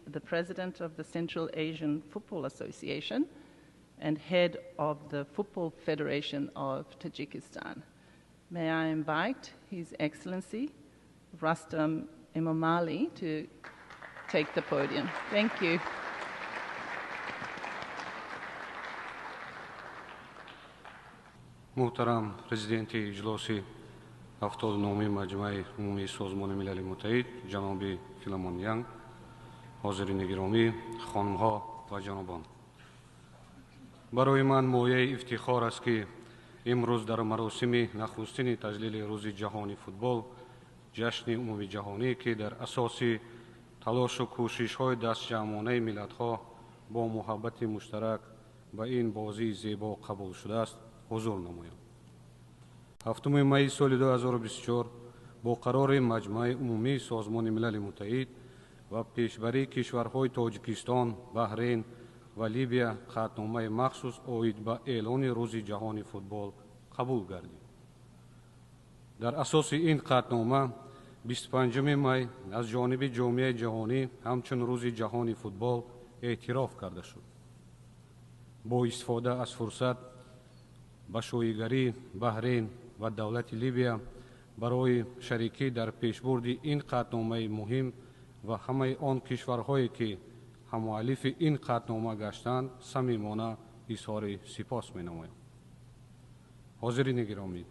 the President of the Central Asian Football Association and Head of the Football Federation of Tajikistan. May I invite His Excellency Rustam Emomali to take the podium. Thank you. محترم پرزیدنت اجلاسی 79 مجمع عمومی سازمان ملل متحد جناب فیلمون یانگ، حاضرین گرامی، خانم‌ها و جنابان، برای من مایه افتخار است که امروز در مراسم نخستین تجلیل روز جهانی فوتبال، جشن عمومی جهانی که در اساس تلاش و کوشش‌های دستجمعانه ملت‌ها با محبت مشترک به این بازی زیبا قبول شده است، حضور نمایم. هفتم می سال 2024 با قرار مجمع عمومی سازمان ملل متحد و پیشبری کشورهای تاجیکستان، بحرین و لیبیا قطعنامه مخصوص عاید به اعلان روز جهانی فوتبال قبول گردید. در اساس این قطعنامه 25 می از جانب جامعه جهانی همچون روز جهانی فوتبال اعتراف کرده شد. با استفاده از فرصت به شایگری بحرین و دولت لیبیا برای شریکی در پیشبرد این قطعنامه مهم و همه آن کشورهایی که هم‌مؤلف این قطعنامه گشتند صمیمانه اظهار سپاس می‌نمایم. حاضرین گرامی،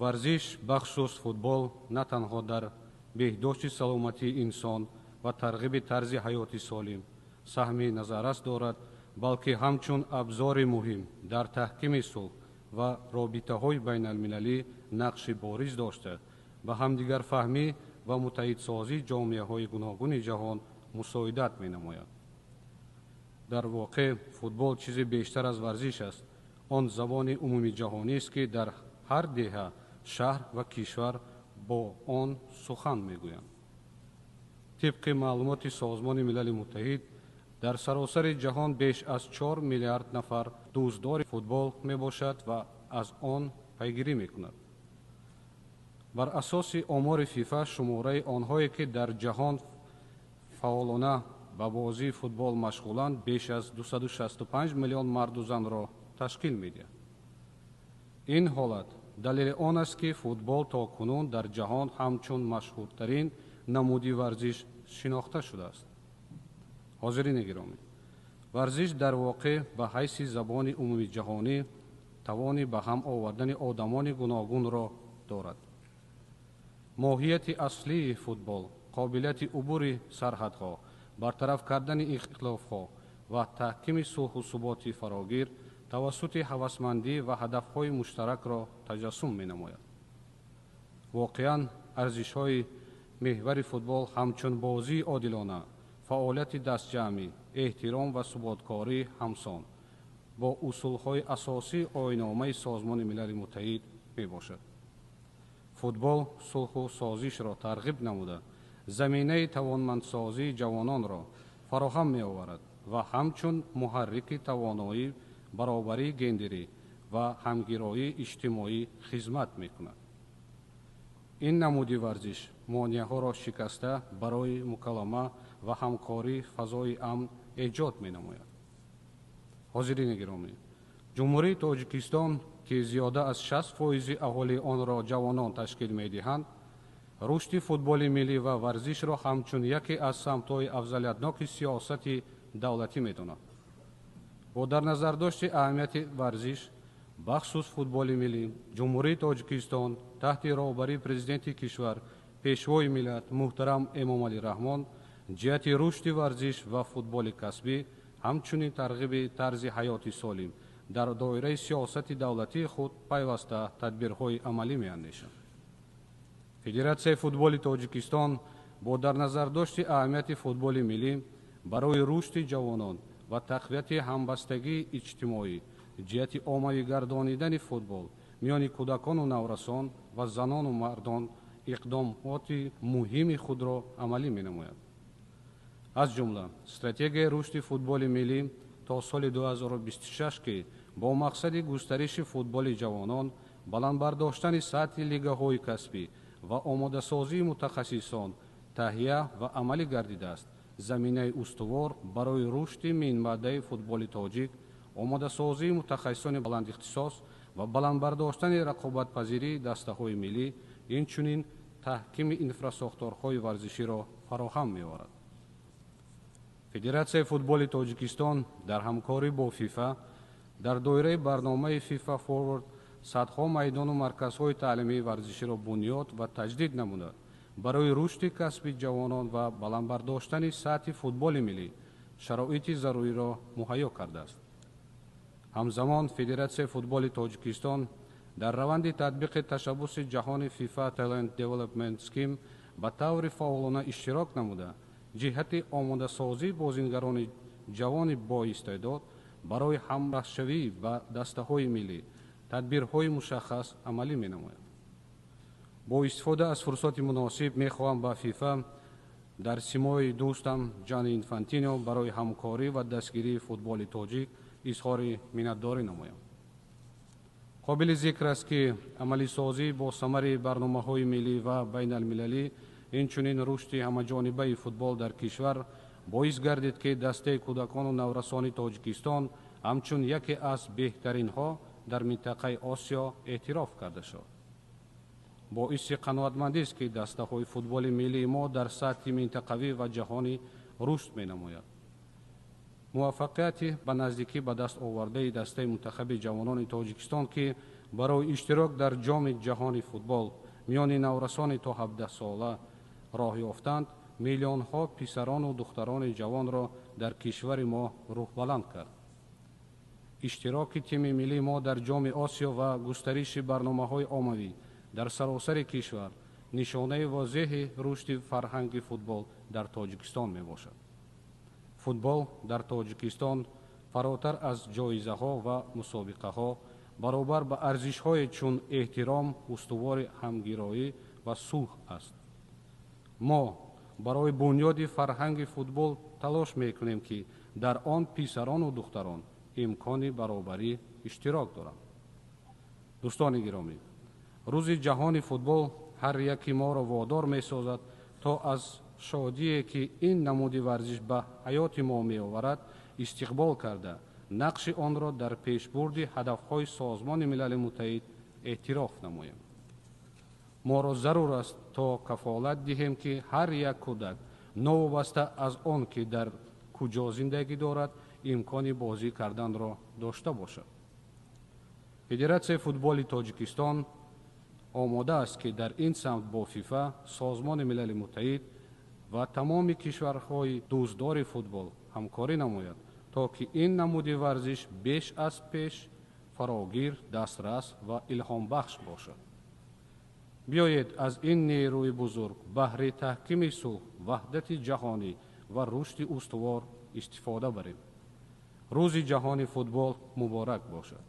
ورزش بخصوص فوتبال نه تنها در بهداشت سلامتی انسان و ترغیب طرز حیات سالم سهم نظارت دارد، بلکه همچون ابزار مهم در تحکیم صلح و رابطه‌های بین المللی نقش بارز داشته به همدیگر فهمی و متحدسازی جامعه‌های گوناگون جهان مساعدت می‌نماید. در واقع فوتبال چیزی بیشتر از ورزش است. آن زبان عمومی جهانی است که در هر دهه، شهر و کشور با آن سخن می‌گویند. طبق معلومات سازمان ملل متحد در سراسر جهان بیش از 4 میلیارد نفر دوستدار فوتبال می باشد و از آن پیگیری می کند. بر اساس آمار فیفا شماره آنهایی که در جهان فعالانه به بازی فوتبال مشغولند بیش از 265 میلیون مرد و زن را تشکیل می دهد. این حالت دلیل آن است که فوتبال تاکنون در جهان همچون مشهورترین نمودی ورزش شناخته شده است. حاضرین گرامی، ورزش در واقع به حیث زبان عمومی جهانی توانی به هم آوردن آدمان گوناگون را دارد. ماهیت اصلی فوتبال قابلیت عبور سرحدها، برطرف کردن اختلافها و تحکیم صلح و ثبات فراگیر توسط هوسمندی و هدفهای مشترک را تجسم می‌نماید. واقعاً ارزش‌های محور فوتبال همچون بازی عادلانه، فعالیت دستجمعی، احترام و ثباتکاری همسان با اصولهای اساسی آیین‌نامه سازمان ملل متحد می باشد. فوتبال صلح و سازش را ترغیب نموده زمینه توانمندسازی جوانان را فراهم می آورد و همچون محرک توانایی، برابری گندری و همگرایی اجتماعی خدمت می کند. این نمودی ورزش مانع‌ها را شکسته برای مکالمه و همکاری فضای امن ایجاد می‌نماید. حاضرین گرامی، جمهوری تاجیکستان که زیاده از 60% اهالی آن را جوانان تشکیل می‌دهند، رشد فوتبال ملی و ورزش را همچون یکی از سمت‌های افضلیتناک سیاست دولتی می‌داند. با در نظر داشت اهمیت ورزش بخصوص فوتبال ملی، جمهوری تاجیکستان تحت رهبری پرزیدنت کشور پیشوای ملت محترم امامعلی رحمان جهت رشد ورزش و فوتبال کسبی همچنین ترغیب طرز حیات سالم در دایره سیاست دولتی خود پیوسته تدبیرهای عملی می‌اندیشد. فدراسیون فوتبال تاجیکستان با در نظر داشت اهمیت فوتبال ملی برای رشد جوانان و تقویت همبستگی اجتماعی جهت عامه گردانیدن فوتبال میان کودکان و نورسان و زنان و مردان اقدامات مهم خود را عملی می‌نماید. از جمله استراتژی رشد فوتبال ملی تا سال 2026 که با مقصد گسترش فوتبال جوانان، بلند برداشتن سطح لیگ‌های کسبی و آماده سازی متخصصان تهیه و عملی گردیده است заминаи устувор барои рушди минбаъдаи футболи тоҷик, омодасозии мутахассисони баландихтисос ва баландбардоштани рақобатпазирии дастаҳои миллӣ, инчунин таҳкими инфрасохторҳои варзиширо фароҳам меорад. Федератсияи футболи Тоҷикистон дар ҳамкорӣ бо ФИФА дар доираи барномаи FIFA Forward садҳо майдону марказҳои таълимии варзиширо бунёд ва таҷдид намуда, барои рушди касби ҷавонон ва баландбардоштани сатҳи футболи миллӣ шароити заруриро муҳайё кардааст. ҳамзамон Федератсияи футболи Тоҷикистон дар раванди татбиқи ташаббуси ҷаҳони FIFA Talent Development Scheme ба таври фаъолона иштирок намуда, ҷиҳати омодасозии бозингарони ҷавони боистеъдод барои ҳамраҳшавӣ ба дастаҳои миллӣ тадбирҳои мушаххас амалӣ менамояд. бо истифода аз фурсати муносиб мехоҳам ба FIFA дар симои дӯстам Ҷани Инфантино барои ҳамкорӣ ва дастгирии футболи тоҷик изҳори миннатдорӣ намоям. қобили зикр аст, ки амалисозӣ бо самари барномаҳои миллӣ ва байналмилалӣ, инчунин рушди ҳамаҷонибаи футбол дар кишвар боис гардид, ки дастаи кӯдакону наврасони Тоҷикистон ҳамчун яке аз беҳтаринҳо дар минтақаи Осиё эътироф карда шуд. боиси қаноатмандист, ки дастаҳои футболи миллии мо дар сатҳи минтақавӣ ва ҷаҳонӣ рушд менамояд. муваффақияти ба наздикӣ ба даст овардаи дастаи мунтахаби ҷавонони Тоҷикистон, ки барои иштирок дар ҷоми ҷаҳони футбол миёни наврасони то 17 сола роҳ ёфтанд, миллионҳо писарону духтарони ҷавонро дар кишвари мо рӯҳбаланд кард. иштироки тими миллии мо дар ҷоми Осиё ва густариши барномаҳои оммавӣ дар саросари кишвар нишонаи возеҳи рушди фарҳанги футбол дар Тоҷикистон мебошад. футбол дар Тоҷикистон фаротар аз ҷоизаҳо ва мусобиқаҳо баробар ба арзишҳое чун эҳтиром, устувори ҳамгироӣ ва сулҳ аст. мо барои бунёди фарҳанги футбол талош мекунем, ки дар он писарону духтарон имкони баробарӣ иштирок доранд. дӯстони гиромӣ, рӯзи ҷаҳони футбол ҳар яки моро водор месозад, то аз шодие, ки ин намуди варзиш ба ҳаёти мо меоварад, истиқбол карда, нақши онро дар пешбурди ҳадафҳои Созмони Милали Муттаҳид эътироф намоем. моро зарур аст, то кафолат диҳем, ки ҳар як кӯдак, новобаста аз он, ки дар куҷо зиндагӣ дорад, имкони бозӣ карданро дошта бошад. Федератсияи футболи Тоҷикистон омода аст, ки дар ин самт бо FIFA, Созмони Милали Муттаҳид ва тамоми кишварҳои дӯстдори футбол ҳамкорӣ намояд, то ки ин намуди варзиш беш аз пеш фарогир, дастрас ва илҳомбахш бошад. биёед аз ин нерӯи бузург баҳри таҳкими сулҳ, ваҳдати ҷаҳонӣ ва рушди устувор истифода барем. рӯзи ҷаҳони футбол муборак бошад.